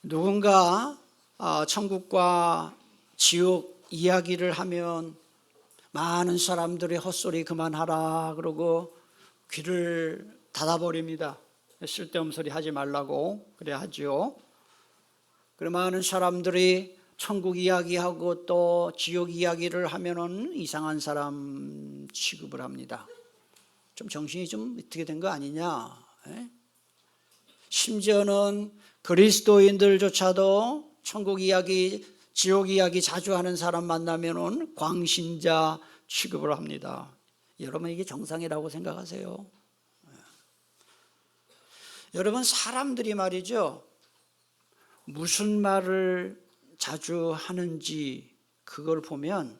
누군가 천국과 지옥 이야기를 하면 많은 사람들이 헛소리 그만하라 그러고 귀를 닫아버립니다. 쓸데없는 소리 하지 말라고 그래 하죠. 그리고 많은 사람들이 천국 이야기하고 또 지옥 이야기를 하면은 이상한 사람 취급을 합니다. 좀 정신이 좀 어떻게 된 거 아니냐. 심지어는 그리스도인들조차도 천국 이야기, 지옥 이야기 자주 하는 사람 만나면은 광신자 취급을 합니다. 여러분 이게 정상이라고 생각하세요? 여러분 사람들이 말이죠, 무슨 말을 자주 하는지 그걸 보면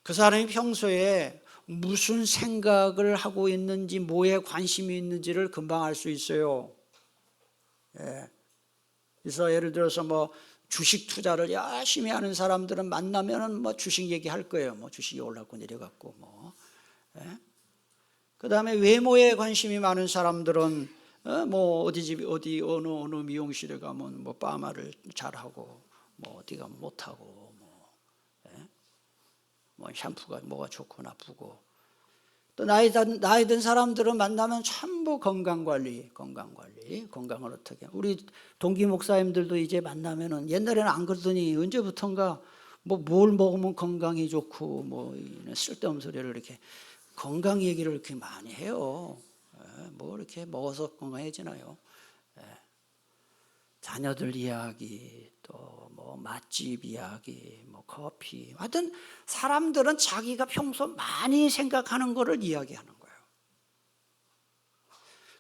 그 사람이 평소에 무슨 생각을 하고 있는지, 뭐에 관심이 있는지를 금방 알 수 있어요. 그래서 예를 들어서 주식 투자를 열심히 하는 사람들은 만나면은 주식 얘기할 거예요. 주식이 올랐고 내려갔고 그 다음에 외모에 관심이 많은 사람들은 어디 어느 미용실에 가면 파마를 잘하고 어디 가면 못하고 샴푸가 뭐가 좋고 나쁘고, 또 나이 든 사람들은 만나면 전부 건강을 어떻게, 우리 동기 목사님들도 이제 만나면은 옛날에는 안 그러더니 언제부턴가 뭘 먹으면 건강이 좋고 쓸데없는 소리를 이렇게 건강 얘기를 이렇게 많이 해요. 이렇게 먹어서 건강해지나요? 자녀들 이야기, 또 맛집 이야기, 커피, 하여튼 사람들은 자기가 평소 많이 생각하는 거를 이야기하는 거예요.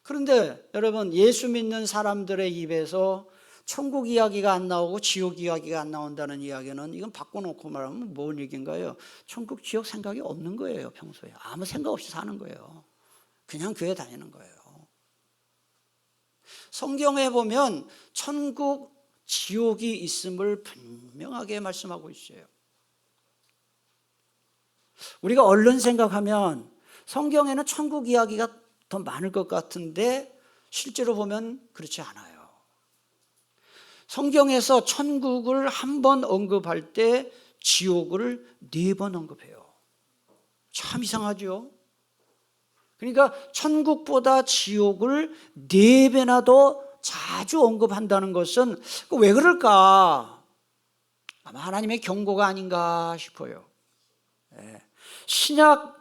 그런데 여러분, 예수 믿는 사람들의 입에서 천국 이야기가 안 나오고 지옥 이야기가 안 나온다는 이야기는, 이건 바꿔놓고 말하면 뭔 얘기인가요? 천국 지옥 생각이 없는 거예요. 평소에 아무 생각 없이 사는 거예요. 그냥 교회 다니는 거예요. 성경에 보면 천국, 지옥이 있음을 분명하게 말씀하고 있어요. 우리가 얼른 생각하면 성경에는 천국 이야기가 더 많을 것 같은데 실제로 보면 그렇지 않아요. 성경에서 천국을 한 번 언급할 때 지옥을 4번 언급해요. 참 이상하죠? 그러니까 천국보다 지옥을 4배나 더 자주 언급한다는 것은 왜 그럴까? 아마 하나님의 경고가 아닌가 싶어요. 신약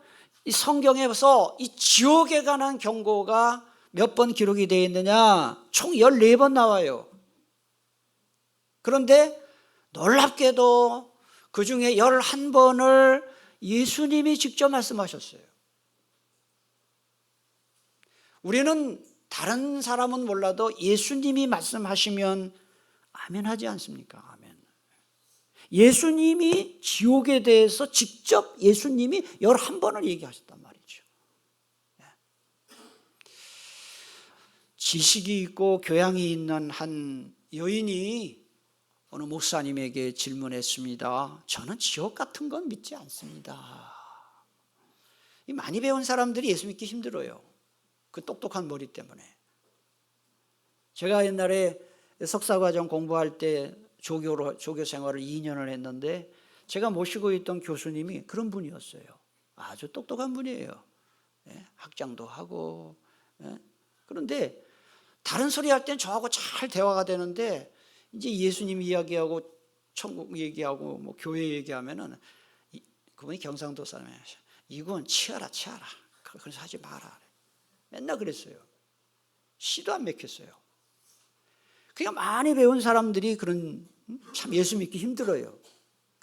성경에서 이 지옥에 관한 경고가 몇 번 기록이 되어 있느냐? 총 14번 나와요. 그런데 놀랍게도 그 중에 11번을 예수님이 직접 말씀하셨어요. 우리는 다른 사람은 몰라도 예수님이 말씀하시면 아멘 하지 않습니까? 아멘. 예수님이 지옥에 대해서 직접 예수님이 11번을 얘기하셨단 말이죠. 지식이 있고 교양이 있는 한 여인이 어느 목사님에게 질문했습니다. 저는 지옥 같은 건 믿지 않습니다. 많이 배운 사람들이 예수 믿기 힘들어요. 그 똑똑한 머리 때문에. 제가 옛날에 석사과정 공부할 때 조교 생활을 2년을 했는데 제가 모시고 있던 교수님이 그런 분이었어요. 아주 똑똑한 분이에요. 학장도 하고. 그런데 다른 소리 할 땐 저하고 잘 대화가 되는데 이제 예수님 이야기하고 천국 얘기하고 교회 얘기하면은 그분이 경상도 사람이에요. 이건 치아라. 그래서 하지 마라. 맨날 그랬어요. 씨도 안 맥혔어요. 그러니까 많이 배운 사람들이 참 예수 믿기 힘들어요.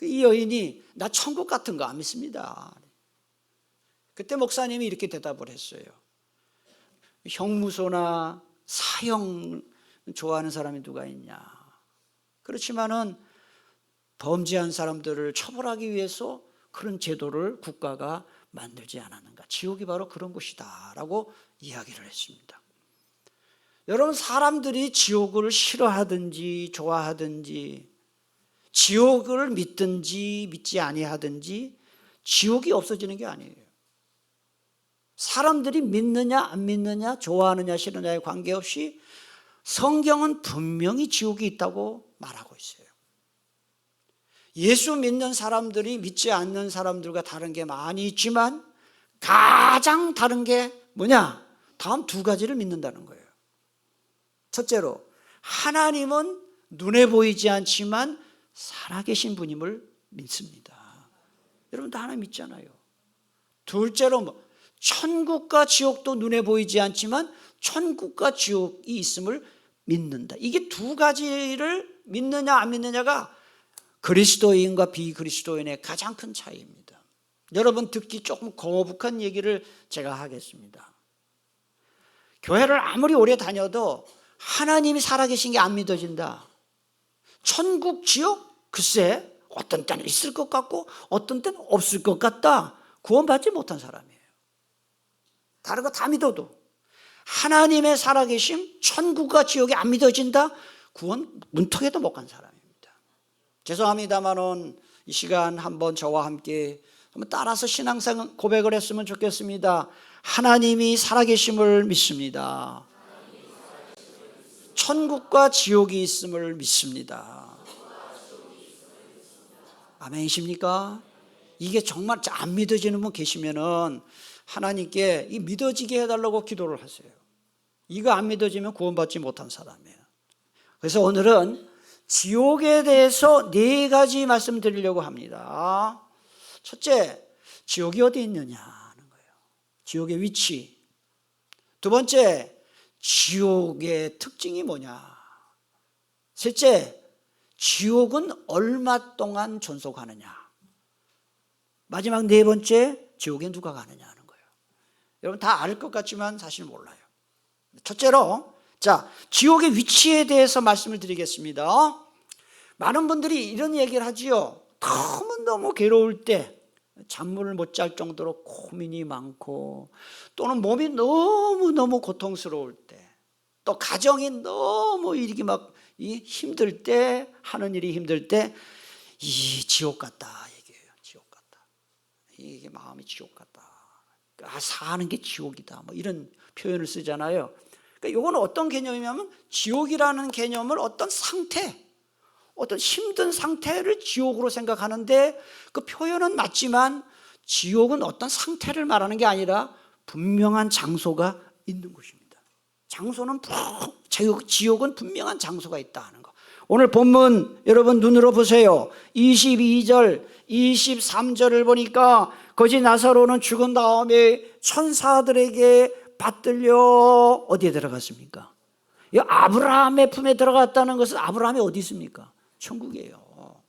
이 여인이 나 천국 같은 거 안 믿습니다. 그때 목사님이 이렇게 대답을 했어요. 형무소나 사형 좋아하는 사람이 누가 있냐. 그렇지만은 범죄한 사람들을 처벌하기 위해서 그런 제도를 국가가 만들지 않았는가. 지옥이 바로 그런 곳이다 라고 이야기를 했습니다. 여러분, 사람들이 지옥을 싫어하든지 좋아하든지, 지옥을 믿든지 믿지 아니하든지 지옥이 없어지는 게 아니에요. 사람들이 믿느냐 안 믿느냐, 좋아하느냐 싫으냐에 관계없이 성경은 분명히 지옥이 있다고 말하고 있어요. 예수 믿는 사람들이 믿지 않는 사람들과 다른 게 많이 있지만 가장 다른 게 뭐냐? 다음 두 가지를 믿는다는 거예요. 첫째로, 하나님은 눈에 보이지 않지만 살아계신 분임을 믿습니다. 여러분 다 하나님 믿잖아요. 둘째로, 천국과 지옥도 눈에 보이지 않지만 천국과 지옥이 있음을 믿는다. 이게 두 가지를 믿느냐 안 믿느냐가 그리스도인과 비그리스도인의 가장 큰 차이입니다. 여러분 듣기 조금 거북한 얘기를 제가 하겠습니다. 교회를 아무리 오래 다녀도 하나님이 살아계신 게 안 믿어진다. 천국, 지옥? 글쎄, 어떤 때는 있을 것 같고 어떤 때는 없을 것 같다. 구원받지 못한 사람이에요. 다른 거 다 믿어도 하나님의 살아계심, 천국과 지옥이 안 믿어진다? 구원 문턱에도 못 간 사람입니다. 죄송합니다만은 이 시간 한번 저와 함께 한번 따라서 신앙생 고백을 했으면 좋겠습니다. 하나님이 살아계심을 믿습니다. 천국과 지옥이 있음을 믿습니다. 아멘이십니까? 이게 정말 안 믿어지는 분 계시면은 하나님께 이 믿어지게 해달라고 기도를 하세요. 이거 안 믿어지면 구원받지 못한 사람이에요. 그래서 오늘은 지옥에 대해서 네 가지 말씀드리려고 합니다. 첫째, 지옥이 어디 있느냐 하는 거예요. 지옥의 위치. 두 번째, 지옥의 특징이 뭐냐. 셋째, 지옥은 얼마 동안 존속하느냐. 마지막 네 번째, 지옥에 누가 가느냐 하는 거예요. 여러분 다 알 것 같지만 사실 몰라요. 첫째로, 자, 지옥의 위치에 대해서 말씀을 드리겠습니다. 많은 분들이 이런 얘기를 하지요. 너무 괴로울 때, 잠을 못 잘 정도로 고민이 많고, 또는 몸이 너무너무 고통스러울 때, 또 가정이 너무 이렇게 막 힘들 때, 하는 일이 힘들 때, 이 지옥 같다 얘기해요. 지옥 같다. 이게 마음이 지옥 같다. 사는 게 지옥이다. 뭐 이런 표현을 쓰잖아요. 그러니까 이건 어떤 개념이냐면 지옥이라는 개념을 어떤 상태, 어떤 힘든 상태를 지옥으로 생각하는데 그 표현은 맞지만 지옥은 어떤 상태를 말하는 게 아니라 분명한 장소가 있는 곳입니다. 장소는 지옥은 분명한 장소가 있다 하는 거. 오늘 본문 여러분 눈으로 보세요. 22절, 23절을 보니까 거지 나사로는 죽은 다음에 천사들에게 받들려 어디에 들어갔습니까? 이 아브라함의 품에 들어갔다는 것은 아브라함이 어디 있습니까? 천국이에요.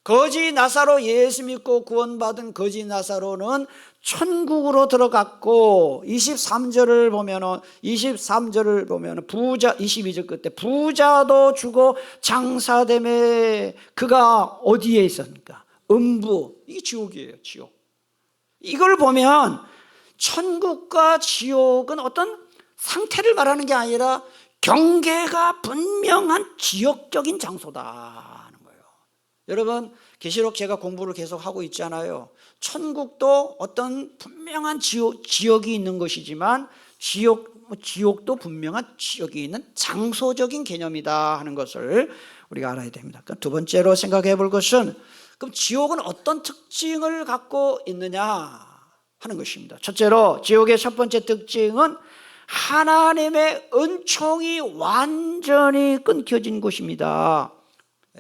거지 나사로 예수 믿고 구원받은 거지 나사로는 천국으로 들어갔고 23절을 보면 부자 22절 끝에 부자도 죽어 장사됨에 그가 어디에 있었습니까? 음부. 이게 지옥이에요. 지옥. 이걸 보면 천국과 지옥은 어떤 상태를 말하는 게 아니라 경계가 분명한 지역적인 장소다 하는 거예요. 여러분 계시록 제가 공부를 계속 하고 있잖아요. 천국도 어떤 분명한 지역이 있는 것이지만 지옥도 분명한 지역이 있는 장소적인 개념이다 하는 것을 우리가 알아야 됩니다. 두 번째로 생각해 볼 것은 그럼 지옥은 어떤 특징을 갖고 있느냐 하는 것입니다. 첫째로 지옥의 첫 번째 특징은 하나님의 은총이 완전히 끊겨진 곳입니다.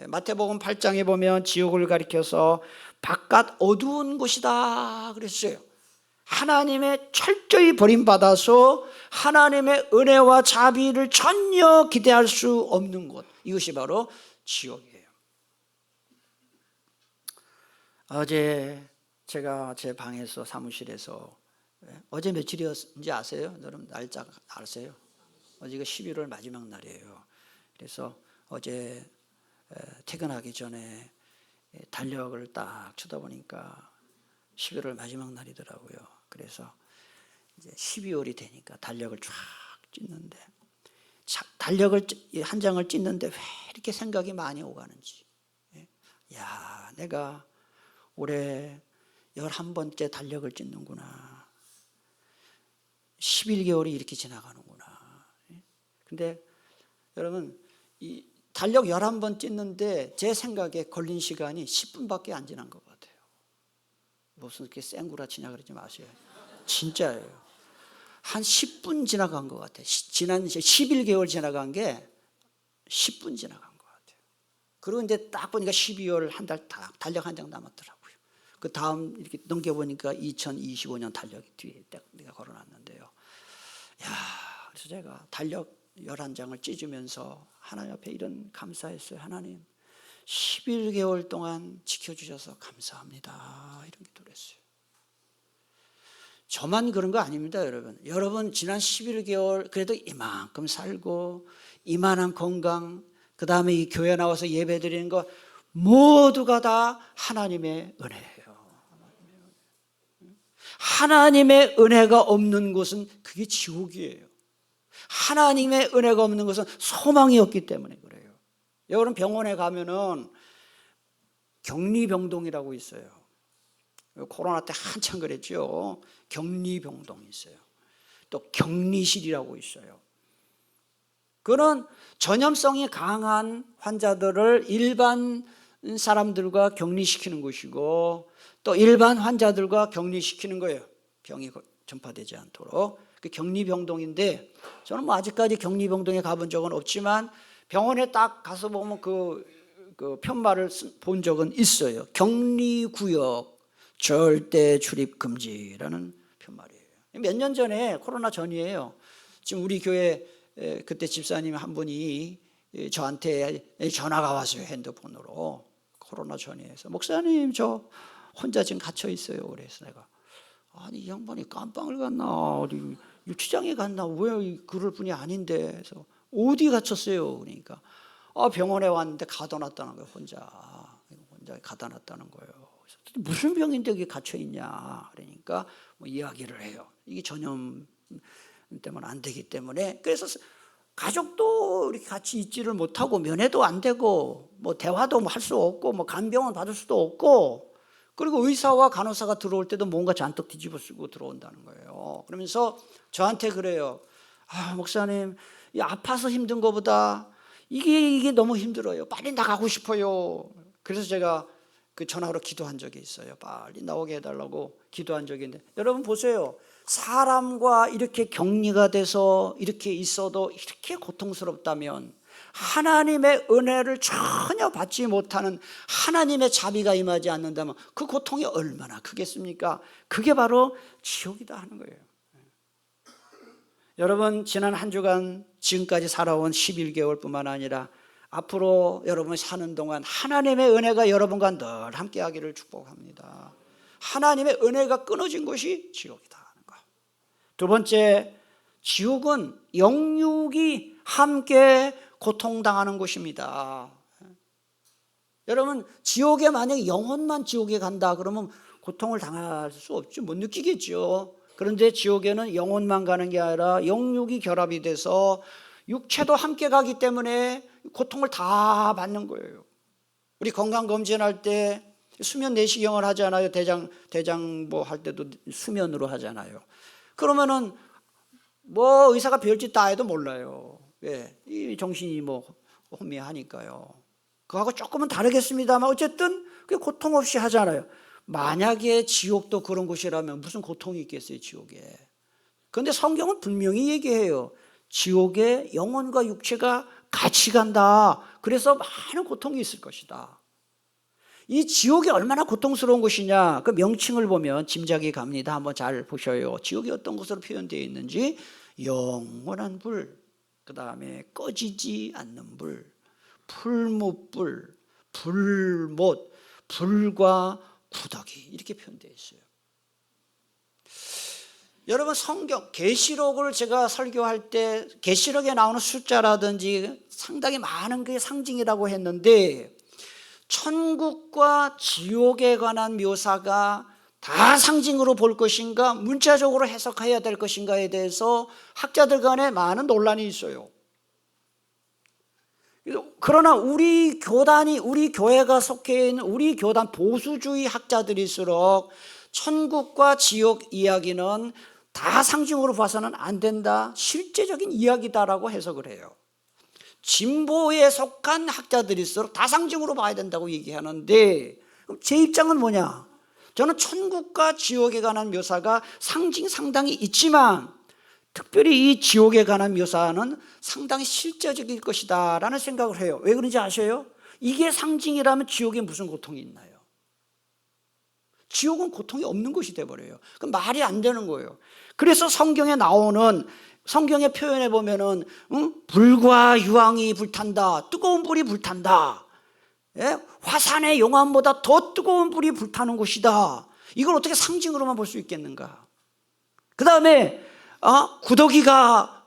마태복음 8장에 보면 지옥을 가리켜서 바깥 어두운 곳이다 그랬어요. 하나님의 철저히 버림받아서 하나님의 은혜와 자비를 전혀 기대할 수 없는 곳, 이것이 바로 지옥이에요. 어제 제가 제 방에서 사무실에서 어제 며칠이었는지 아세요? 여러분 날짜 아세요? 어제가 11월 마지막 날이에요. 그래서 어제 퇴근하기 전에 달력을 딱 쳐다보니까 11월 마지막 날이더라고요. 그래서 이제 12월이 되니까 달력을 쫙 찢는데 달력을 한 장을 찢는데 왜 이렇게 생각이 많이 오가는지. 야, 내가 올해 11번째 달력을 찢는구나. 11개월이 이렇게 지나가는구나. 근데 여러분 이 달력 11번 찢는데 제 생각에 걸린 시간이 10분밖에 안 지난 것 같아요. 무슨 이렇게 쌩구라치냐 그러지 마세요. 진짜예요. 한 10분 지나간 것 같아요. 지난 11개월 지나간 게 10분 지나간 것 같아요. 그리고 이제 딱 보니까 12월 한 달 달력 한 장 남았더라고요. 그 다음 이렇게 넘겨보니까 2025년 달력이 뒤에 딱 내가 걸어놨는데요. 야, 그래서 제가 달력 11장을 찢으면서 하나님 앞에 이런 감사했어요. 하나님 11개월 동안 지켜주셔서 감사합니다. 이런 기도를 했어요. 저만 그런 거 아닙니다, 여러분. 여러분 지난 11개월 그래도 이만큼 살고 이만한 건강, 그 다음에 이 교회 나와서 예배 드리는 거 모두가 다 하나님의 은혜예요. 하나님의 은혜가 없는 곳은 그게 지옥이에요. 하나님의 은혜가 없는 것은 소망이 없기 때문에 그래요. 여러분 병원에 가면은 격리병동이라고 있어요. 코로나 때 한참 그랬죠. 격리병동이 있어요. 또 격리실이라고 있어요. 그런 전염성이 강한 환자들을 일반 사람들과 격리시키는 곳이고 또 일반 환자들과 격리시키는 거예요. 병이 전파되지 않도록. 그 격리병동인데 저는 뭐 아직까지 격리병동에 가본 적은 없지만 병원에 딱 가서 보면 그 편말을 본 적은 있어요. 격리구역 절대 출입 금지라는 편말이에요. 몇 년 전에 코로나 전이에요. 지금 우리 교회 그때 집사님 한 분이 저한테 전화가 왔어요. 핸드폰으로. 코로나 전이에서 목사님 저 혼자 지금 갇혀 있어요. 그래서 내가 아니 이 양반이 깜빵을 갔나 어디 유치장에 갔나 왜 그럴 분이 아닌데 그래서 어디 갇혔어요? 그러니까 병원에 왔는데 가둬놨다는 거예요. 혼자 가둬놨다는 거예요. 그래서 무슨 병인데 여기 갇혀 있냐? 그러니까 뭐 이야기를 해요. 이게 전염 때문에 안 되기 때문에 그래서 가족도 이렇게 같이 있지를 못하고 면회도 안 되고 뭐 대화도 할 수 없고 뭐 간병은 받을 수도 없고 그리고 의사와 간호사가 들어올 때도 뭔가 잔뜩 뒤집어 쓰고 들어온다는 거예요. 그러면서 저한테 그래요. 목사님 아파서 힘든 것보다 이게 너무 힘들어요. 빨리 나가고 싶어요. 그래서 제가 그 전화로 기도한 적이 있어요. 빨리 나오게 해달라고 기도한 적이 있는데 여러분 보세요. 사람과 이렇게 격리가 돼서 이렇게 있어도 이렇게 고통스럽다면 하나님의 은혜를 전혀 받지 못하는 하나님의 자비가 임하지 않는다면 그 고통이 얼마나 크겠습니까? 그게 바로 지옥이다 하는 거예요. 여러분 지난 한 주간 지금까지 살아온 11개월뿐만 아니라 앞으로 여러분이 사는 동안 하나님의 은혜가 여러분과 늘 함께하기를 축복합니다. 하나님의 은혜가 끊어진 것이 지옥이다 하는 거. 두 번째, 지옥은 영육이 함께 고통당하는 곳입니다. 여러분 지옥에 만약에 영혼만 지옥에 간다 그러면 고통을 당할 수 없죠. 못 느끼겠죠. 그런데 지옥에는 영혼만 가는 게 아니라 영육이 결합이 돼서 육체도 함께 가기 때문에 고통을 다 받는 거예요. 우리 건강검진할 때 수면 내시경을 하잖아요. 대장 뭐 할 때도 수면으로 하잖아요. 그러면은 뭐 의사가 별짓 다 해도 몰라요. 왜? 이 정신이 뭐 혼미하니까요. 그거하고 조금은 다르겠습니다만 어쨌든 그 고통 없이 하잖아요. 만약에 지옥도 그런 곳이라면 무슨 고통이 있겠어요, 지옥에. 그런데 성경은 분명히 얘기해요. 지옥에 영혼과 육체가 같이 간다. 그래서 많은 고통이 있을 것이다. 이 지옥이 얼마나 고통스러운 곳이냐, 그 명칭을 보면 짐작이 갑니다. 한번 잘 보셔요. 지옥이 어떤 것으로 표현되어 있는지. 영원한 불, 그 다음에 꺼지지 않는 불, 풀무불, 불못, 불과 구더기 이렇게 표현되어 있어요. 여러분 성경 계시록을 제가 설교할 때 계시록에 나오는 숫자라든지 상당히 많은 게 상징이라고 했는데 천국과 지옥에 관한 묘사가 다 상징으로 볼 것인가 문자적으로 해석해야 될 것인가에 대해서 학자들 간에 많은 논란이 있어요. 그러나 우리 교회가 속해 있는 우리 교단 보수주의 학자들일수록 천국과 지옥 이야기는 다 상징으로 봐서는 안 된다, 실제적인 이야기다라고 해석을 해요. 진보에 속한 학자들일수록 다 상징으로 봐야 된다고 얘기하는데, 그럼 제 입장은 뭐냐? 저는 천국과 지옥에 관한 묘사가 상당히 있지만 특별히 이 지옥에 관한 묘사는 상당히 실제적일 것이다 라는 생각을 해요. 왜 그런지 아세요? 이게 상징이라면 지옥에 무슨 고통이 있나요? 지옥은 고통이 없는 것이 돼버려요. 그럼 말이 안 되는 거예요. 그래서 성경에 나오는, 성경의 표현에 보면은 불과 유황이 불탄다, 뜨거운 불이 불탄다, 예? 화산의 용암보다 더 뜨거운 불이 불타는 곳이다. 이걸 어떻게 상징으로만 볼 수 있겠는가? 그 다음에 구더기가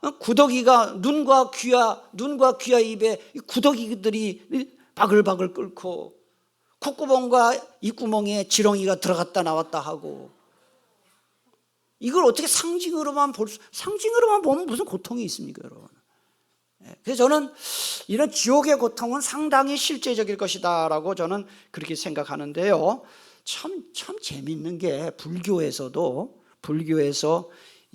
눈과 귀와 입에 구더기들이 바글바글 끓고 콧구멍과 입구멍에 지렁이가 들어갔다 나왔다 하고, 이걸 어떻게 상징으로만 보면 무슨 고통이 있습니까, 여러분? 그래서 저는 이런 지옥의 고통은 상당히 실제적일 것이다 라고 저는 그렇게 생각하는데요. 참 재밌는 게 불교에서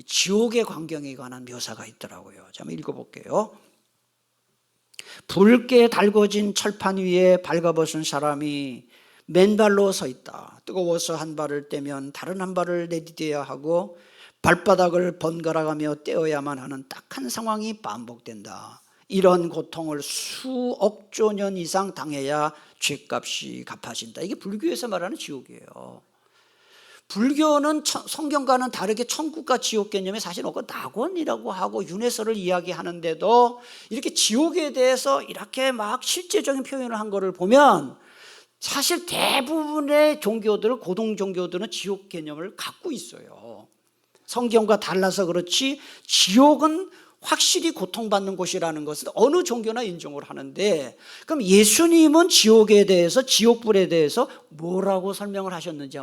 지옥의 광경에 관한 묘사가 있더라고요. 자, 한번 읽어볼게요. 붉게 달궈진 철판 위에 발가벗은 사람이 맨발로 서 있다. 뜨거워서 한 발을 떼면 다른 한 발을 내디뎌야 하고 발바닥을 번갈아가며 떼어야만 하는 딱한 상황이 반복된다. 이런 고통을 수억조 년 이상 당해야 죄값이 갚아진다. 이게 불교에서 말하는 지옥이에요. 불교는 성경과는 다르게 천국과 지옥 개념이 사실 없고 낙원이라고 하고 윤회설을 이야기하는데도 이렇게 지옥에 대해서 이렇게 막 실제적인 표현을 한 거를 보면 사실 대부분의 종교들, 고등 종교들은 지옥 개념을 갖고 있어요. 성경과 달라서 그렇지 지옥은 확실히 고통받는 곳이라는 것을 어느 종교나 인정을 하는데, 그럼 예수님은 지옥에 대해서, 지옥불에 대해서 뭐라고 설명을 하셨는지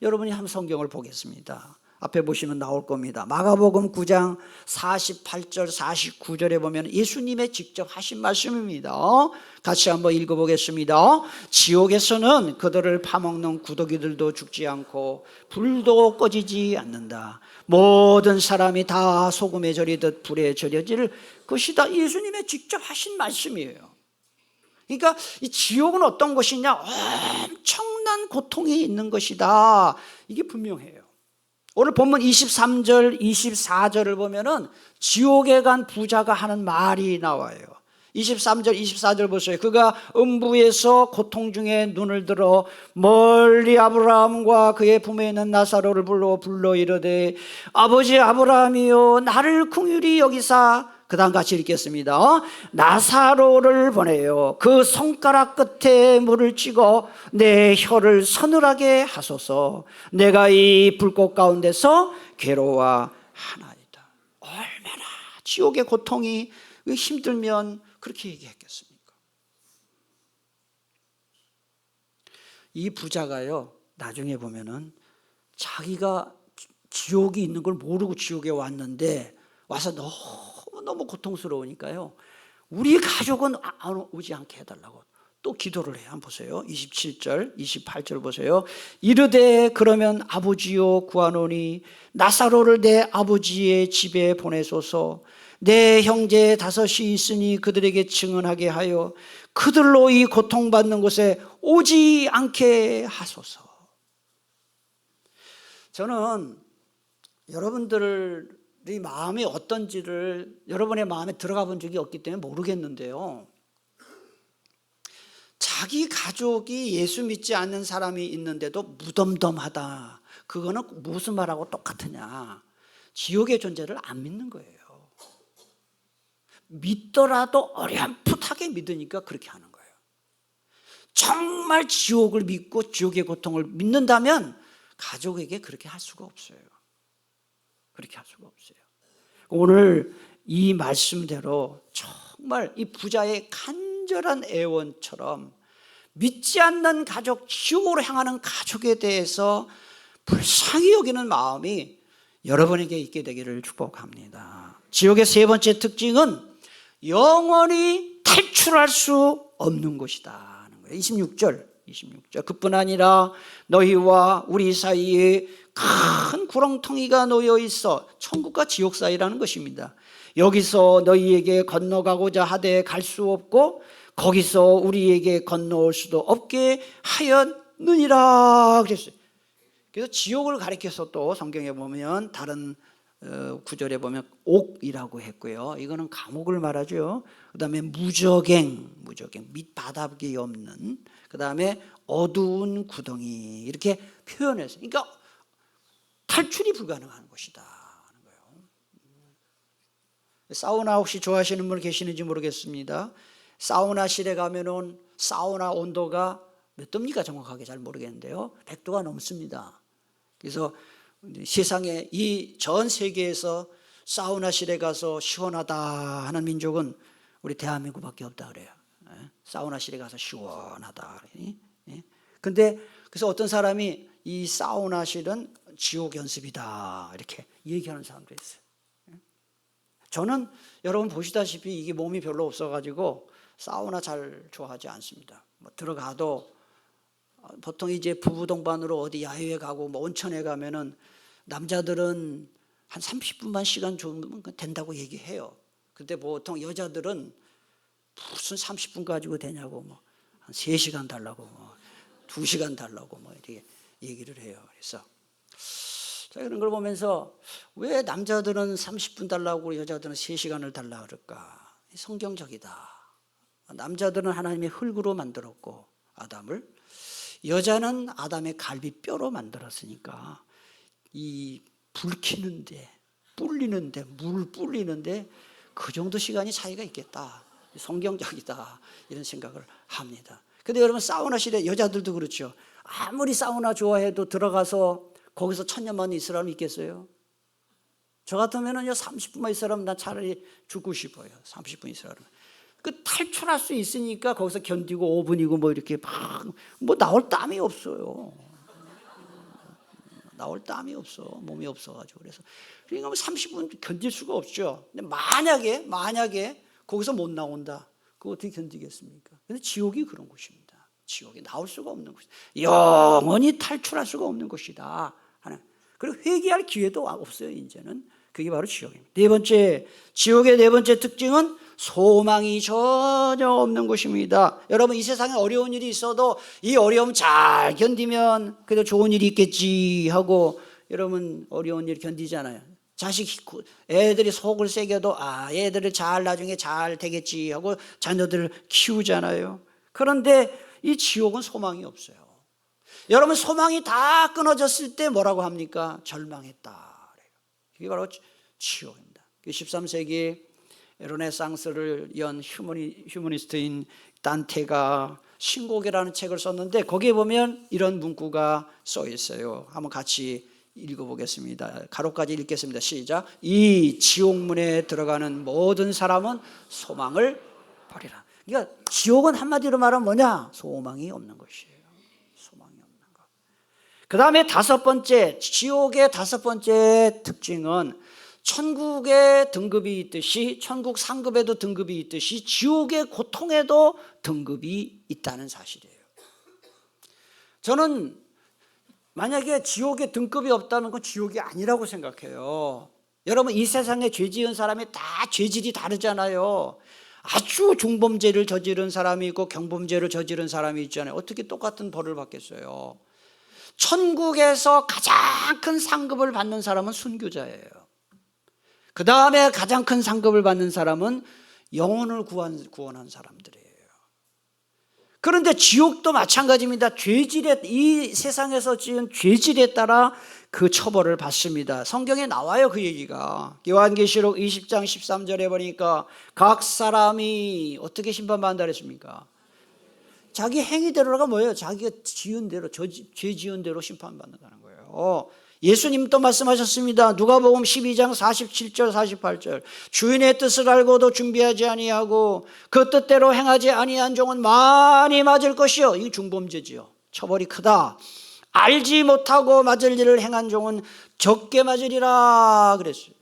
여러분이 한번 성경을 보겠습니다. 앞에 보시면 나올 겁니다. 마가복음 9장 48절 49절에 보면 예수님의 직접 하신 말씀입니다. 같이 한번 읽어보겠습니다. 지옥에서는 그들을 파먹는 구더기들도 죽지 않고 불도 꺼지지 않는다. 모든 사람이 다 소금에 절이듯 불에 절여질 것이다. 예수님의 직접 하신 말씀이에요. 그러니까 이 지옥은 어떤 것이냐? 엄청난 고통이 있는 것이다. 이게 분명해요. 오늘 본문 23절, 24절을 보면은 지옥에 간 부자가 하는 말이 나와요. 23절, 24절 보세요. 그가 음부에서 고통 중에 눈을 들어 멀리 아브라함과 그의 품에 있는 나사로를 불러 이르되 아버지 아브라함이여 나를 긍휼히 여기사, 그 다음 같이 읽겠습니다. 나사로를 보내요. 그 손가락 끝에 물을 찍어 내 혀를 서늘하게 하소서. 내가 이 불꽃 가운데서 괴로워하나이다. 얼마나 지옥의 고통이 힘들면 그렇게 얘기했겠습니까? 이 부자가요, 나중에 보면은 자기가 지옥이 있는 걸 모르고 지옥에 왔는데 와서 너무 고통스러우니까요, 우리 가족은 오지 않게 해달라고 또 기도를 해요. 한번 보세요. 27절, 28절 보세요. 이르되 그러면 아버지여 구하노니 나사로를 내 아버지의 집에 보내소서. 내 형제 5이 있으니 그들에게 증언하게 하여 그들로 이 고통받는 곳에 오지 않게 하소서. 저는 여러분들의 마음이 어떤지를 여러분의 마음에 들어가 본 적이 없기 때문에 모르겠는데요, 자기 가족이 예수 믿지 않는 사람이 있는데도 무덤덤하다, 그거는 무슨 말하고 똑같으냐? 지옥의 존재를 안 믿는 거예요. 믿더라도 어렴풋하게 믿으니까 그렇게 하는 거예요. 정말 지옥을 믿고 지옥의 고통을 믿는다면 가족에게 그렇게 할 수가 없어요. 그렇게 할 수가 없어요. 오늘 이 말씀대로 정말 이 부자의 간절한 애원처럼 믿지 않는 가족, 지옥으로 향하는 가족에 대해서 불쌍히 여기는 마음이 여러분에게 있게 되기를 축복합니다. 지옥의 세 번째 특징은 영원히 탈출할 수 없는 곳이다 하는 거예요. 26절. 그뿐 아니라 너희와 우리 사이에 큰 구렁텅이가 놓여 있어. 천국과 지옥 사이라는 것입니다. 여기서 너희에게 건너가고자 하되 갈 수 없고 거기서 우리에게 건너올 수도 없게 하였느니라 그랬어요. 그래서 지옥을 가리켜서 또 성경에 보면 다른 구절에 보면 옥이라고 했고요. 이거는 감옥을 말하죠. 그 다음에 무저갱 밑바닥이 없는, 그 다음에 어두운 구덩이 이렇게 표현했어요. 그러니까 탈출이 불가능한 곳이다 하는 거예요. 사우나 혹시 좋아하시는 분 계시는지 모르겠습니다. 사우나실에 가면은 사우나 온도가 몇 도입니까? 정확하게 잘 모르겠는데요. 100도가 넘습니다. 그래서 세상에 이 전 세계에서 사우나실에 가서 시원하다 하는 민족은 우리 대한민국밖에 없다 그래요. 사우나실에 가서 시원하다. 근데 그래서 어떤 사람이 이 사우나실은 지옥 연습이다 이렇게 얘기하는 사람도 있어요. 저는 여러분 보시다시피 이게 몸이 별로 없어가지고 사우나 잘 좋아하지 않습니다. 뭐 들어가도 보통 이제 부부 동반으로 어디 야외에 가고 뭐 온천에 가면은 남자들은 한 30분만 시간 주면 된다고 얘기해요. 근데 보통 여자들은 무슨 30분 가지고 되냐고 뭐 한 3시간 달라고 뭐 2시간 달라고 뭐 이렇게 얘기를 해요. 그래서 제가 그런 걸 보면서 왜 남자들은 30분 달라고 여자들은 3시간을 달라 그럴까? 성경적이다. 남자들은 하나님의 흙으로 만들었고 아담을, 여자는 아담의 갈비뼈로 만들었으니까 이 불키는데 불리는데 물 불리는데 그 정도 시간이 차이가 있겠다. 성경적이다 이런 생각을 합니다. 근데 여러분 사우나실에 여자들도 그렇죠. 아무리 사우나 좋아해도 들어가서 거기서 천년만 있으라면 있겠어요? 저 같으면은요 30분만 있으라면 난 차라리 죽고 싶어요. 30분 있으라면. 그 탈출할 수 있으니까 거기서 견디고 5분이고 뭐 이렇게 막 뭐 나올 땀이 없어요. 나올 땀이 없어. 몸이 없어가지고. 그래서 그러니까 30분 견딜 수가 없죠. 근데 만약에 거기서 못 나온다. 그거 어떻게 견디겠습니까? 근데 지옥이 그런 곳입니다. 지옥이 나올 수가 없는 곳이다. 영원히 탈출할 수가 없는 곳이다. 그리고 회개할 기회도 없어요. 이제는. 그게 바로 지옥입니다. 네 번째, 지옥의 네 번째 특징은 소망이 전혀 없는 곳입니다. 여러분 이 세상에 어려운 일이 있어도 이 어려움 잘 견디면 그래도 좋은 일이 있겠지 하고 여러분 어려운 일 견디잖아요. 애들이 속을 새겨도 애들을 잘 나중에 잘 되겠지 하고 자녀들을 키우잖아요. 그런데 이 지옥은 소망이 없어요. 여러분 소망이 다 끊어졌을 때 뭐라고 합니까? 절망했다. 이게 바로 지옥입니다. 13세기 르네상스를 연 휴머니스트인 단테가 신곡이라는 책을 썼는데 거기에 보면 이런 문구가 써 있어요. 한번 같이 읽어보겠습니다. 가로까지 읽겠습니다. 시작. 이 지옥문에 들어가는 모든 사람은 소망을 버리라. 그러니까 지옥은 한마디로 말하면 뭐냐? 소망이 없는 것이에요. 소망이 없는 것. 그 다음에 다섯 번째, 지옥의 다섯 번째 특징은 천국에 등급이 있듯이 천국 상급에도 등급이 있듯이 지옥의 고통에도 등급이 있다는 사실이에요. 저는 만약에 지옥에 등급이 없다면 그건 지옥이 아니라고 생각해요. 여러분 이 세상에 죄 지은 사람이 다 죄질이 다르잖아요. 아주 중범죄를 저지른 사람이 있고 경범죄를 저지른 사람이 있잖아요. 어떻게 똑같은 벌을 받겠어요? 천국에서 가장 큰 상급을 받는 사람은 순교자예요. 그 다음에 가장 큰 상급을 받는 사람은 영혼을 구원한 사람들이에요. 그런데 지옥도 마찬가지입니다. 이 세상에서 지은 죄질에 따라 그 처벌을 받습니다. 성경에 나와요, 그 얘기가. 요한계시록 20장 13절에 보니까 각 사람이 어떻게 심판받는다 그랬습니까? 자기 행위대로가 뭐예요? 자기가 지은 대로, 죄 지은 대로 심판받는다는 거예요. 예수님도 말씀하셨습니다. 누가복음 12장 47절 48절. 주인의 뜻을 알고도 준비하지 아니하고 그 뜻대로 행하지 아니한 종은 많이 맞을 것이요. 이게 중범죄지요. 처벌이 크다. 알지 못하고 맞을 일을 행한 종은 적게 맞으리라 그랬어요.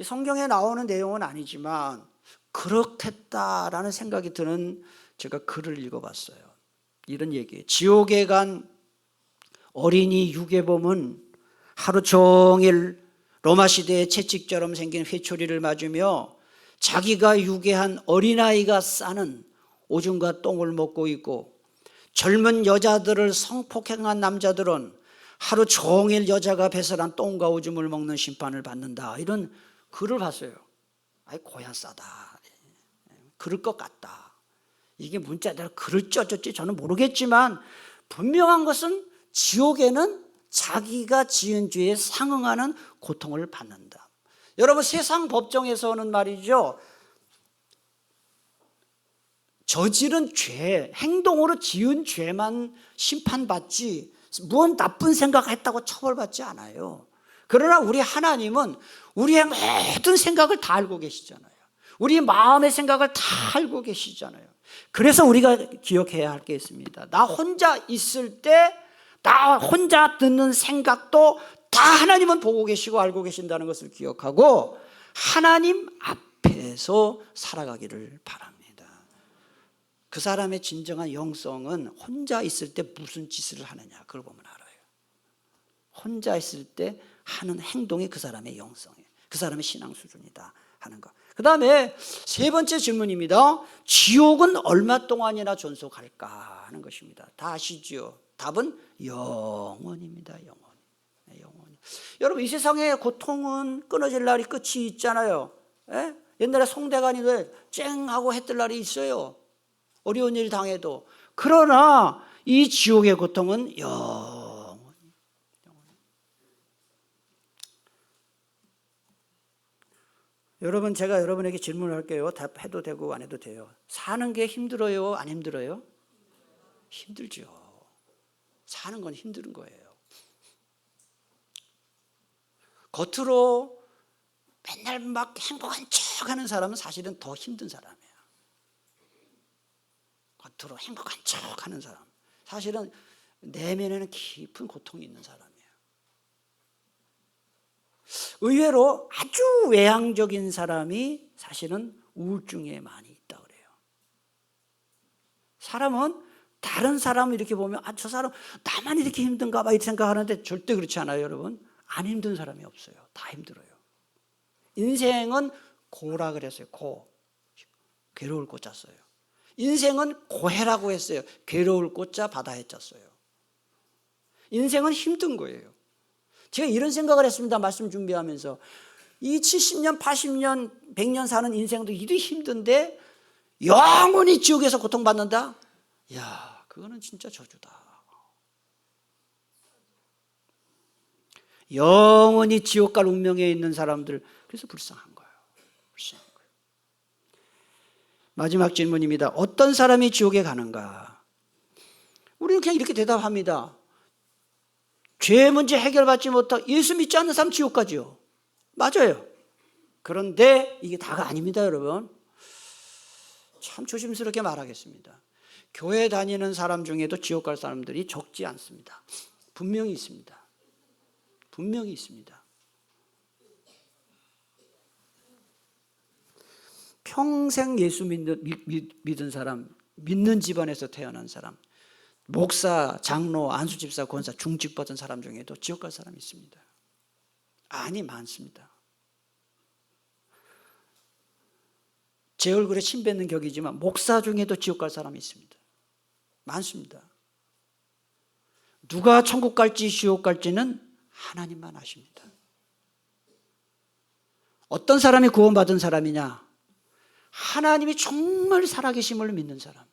성경에 나오는 내용은 아니지만 그렇겠다라는 생각이 드는 제가 글을 읽어봤어요. 이런 얘기예요. 지옥에 간 어린이 유괴범은 하루 종일 로마 시대의 채찍처럼 생긴 회초리를 맞으며 자기가 유괴한 어린아이가 싸는 오줌과 똥을 먹고 있고, 젊은 여자들을 성폭행한 남자들은 하루 종일 여자가 배설한 똥과 오줌을 먹는 심판을 받는다. 이런 글을 봤어요. 아이 고야 싸다. 그럴 것 같다. 이게 문자대로 글을 쪄줬지 저는 모르겠지만, 분명한 것은 지옥에는 자기가 지은 죄에 상응하는 고통을 받는다. 여러분, 세상 법정에서는 말이죠, 저지른 죄, 행동으로 지은 죄만 심판받지 무언 나쁜 생각했다고 처벌받지 않아요. 그러나 우리 하나님은 우리의 모든 생각을 다 알고 계시잖아요. 우리 마음의 생각을 다 알고 계시잖아요. 그래서 우리가 기억해야 할 게 있습니다. 나 혼자 있을 때 나 혼자 듣는 생각도 다 하나님은 보고 계시고 알고 계신다는 것을 기억하고 하나님 앞에서 살아가기를 바랍니다. 그 사람의 진정한 영성은 혼자 있을 때 무슨 짓을 하느냐, 그걸 보면 알아요. 혼자 있을 때 하는 행동이 그 사람의 영성이에요. 그 사람의 신앙 수준이다 하는 것. 그 다음에 세 번째 질문입니다. 지옥은 얼마 동안이나 존속할까 하는 것입니다. 다 아시죠? 답은 영원입니다. 영원히. 여러분, 이 세상의 고통은 끊어질 날이 끝이 있잖아요. 예? 옛날에 송대관이 쨍 하고 했던 날이 있어요. 어려운 일 당해도. 그러나 이 지옥의 고통은 영원히. 여러분, 제가 여러분에게 질문을 할게요. 답해도 되고 안 해도 돼요. 사는 게 힘들어요? 안 힘들어요? 힘들죠. 사는 건 힘든 거예요. 겉으로 맨날 막 행복한 척 하는 사람은 사실은 더 힘든 사람이에요. 겉으로 행복한 척 하는 사람, 사실은 내면에는 깊은 고통이 있는 사람이에요. 의외로 아주 외향적인 사람이 사실은 우울증에 많이 있다 그래요. 사람은 다른 사람을 이렇게 보면 저 사람 나만 이렇게 힘든가 봐 이렇게 생각하는데 절대 그렇지 않아요. 여러분, 안 힘든 사람이 없어요. 다 힘들어요. 인생은 고라 그랬어요. 괴로울 고자 써요. 인생은 고해라고 했어요. 괴로울 고자 바다에 짰어요. 인생은 힘든 거예요. 제가 이런 생각을 했습니다. 말씀 준비하면서 이 70년, 80년, 100년 사는 인생도 이리 힘든데 영원히 지옥에서 고통받는다? 이야, 그거는 진짜 저주다. 영원히 지옥 갈 운명에 있는 사람들, 그래서 불쌍한 거예요. 마지막 질문입니다. 어떤 사람이 지옥에 가는가? 우리는 그냥 이렇게 대답합니다. 죄 문제 해결받지 못하고 예수 믿지 않는 사람 지옥 가죠. 맞아요. 그런데 이게 다가 아닙니다, 여러분. 참 조심스럽게 말하겠습니다. 교회 다니는 사람 중에도 지옥 갈 사람들이 적지 않습니다. 분명히 있습니다. 분명히 있습니다. 평생 예수 믿은 사람, 믿는 집안에서 태어난 사람, 목사, 장로, 안수집사, 권사, 중직 받은 사람 중에도 지옥 갈 사람이 있습니다. 아니, 많습니다. 제 얼굴에 침 뱉는 격이지만 목사 중에도 지옥 갈 사람이 있습니다. 많습니다. 누가 천국 갈지 지옥 갈지는 하나님만 아십니다. 어떤 사람이 구원받은 사람이냐? 하나님이 정말 살아계심을 믿는 사람,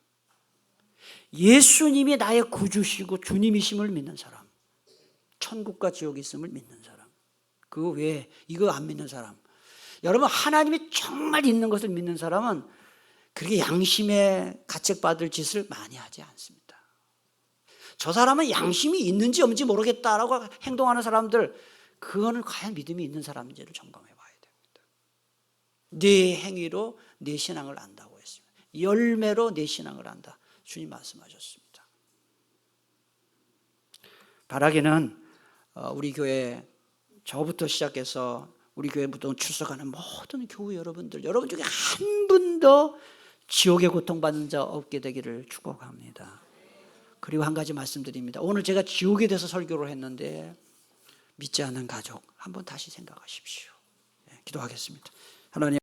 예수님이 나의 구주시고 주님이심을 믿는 사람, 천국과 지옥이 있음을 믿는 사람, 그 외에 이거 안 믿는 사람, 여러분, 하나님이 정말 있는 것을 믿는 사람은 그렇게 양심에 가책받을 짓을 많이 하지 않습니다. 저 사람은 양심이 있는지 없는지 모르겠다라고 행동하는 사람들, 그거는 과연 믿음이 있는 사람인지를 점검해 봐야 됩니다. 네 행위로 네 신앙을 안다고 했습니다. 열매로 네 신앙을 안다, 주님 말씀하셨습니다. 바라기는 우리 교회, 저부터 시작해서 우리 교회 무덤 출석하는 모든 교회 여러분들, 여러분 중에 한 분도 지옥의 고통받는 자 없게 되기를 축복합니다. 그리고 한 가지 말씀드립니다. 오늘 제가 지옥에 대해서 설교를 했는데 믿지 않는 가족 한번 다시 생각하십시오. 기도하겠습니다. 하나님